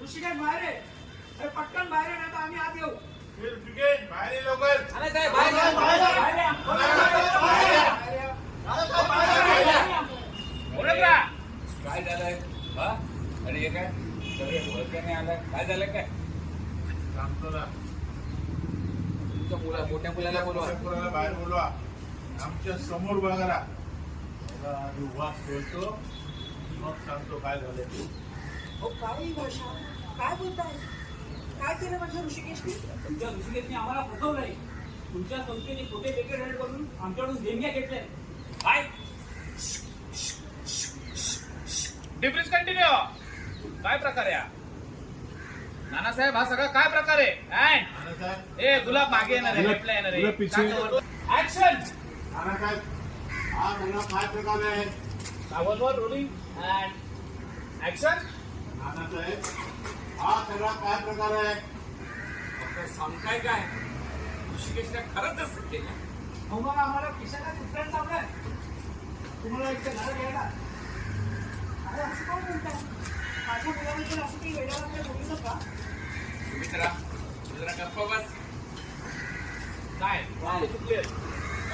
ऋषिकेश बाहेर आहे. अरे पटकन बाहेर आहे, नाही तर आम्ही आत येऊ. ऋषिकेश बाहेर ये लवकर. आला साहेब बाहेर या. बाहेर या. बोलत राहा. काय झालंय हा? अरे हे काय सगळे वर्गाने आलाय, काय झालं काय? सांगतो ना. तुमच्या मोठ्या मुलाला बोलवा. पोराला बाहेर बोलवा. आमच्या समोर बघा ना. त्याला आधी वास ठेवतो, मग सांगतो काय झालंय ते. अहो, काय ही भाषा? काय बोलताय? काय केलं माझ्या ऋषिकेशने? तुमच्या ऋषिकेशने आम्हाला फसवलंय. तुमच्या संस्थेने खोटे लेटर हेड करून आमच्याकडून देणग्या घेतल्या. काय डिफरन्स कंटिन्यू. काय प्रकार आहे हा? नानासाहेब हा सगळा काय प्रकार आहे? नानासाहेब, ए गुलाब मागे येणार आहे, लेफ्टला येणार तुला पिछे- आहे. ऍक्शन. नानासाहेब, हा सगळा काय प्रकार आहे? सावधवर रोलिंग अँड ऍक्शन. नानासाहेब, हा सगळा काय प्रकार आहे? सांगताय काय? ऋषिकेशने खरंच असं केलं. अहो, मग आम्हाला खिशाला कुठल्याच चावलाय. तुम्हाला एक घर घ्यायला. अरे असं काय बोलताय? माझ्या मुलाबद्दल असं काही वेळेला आपल्या बोलू नका. तुम्ही जरा गप्प बस. काय चुकले?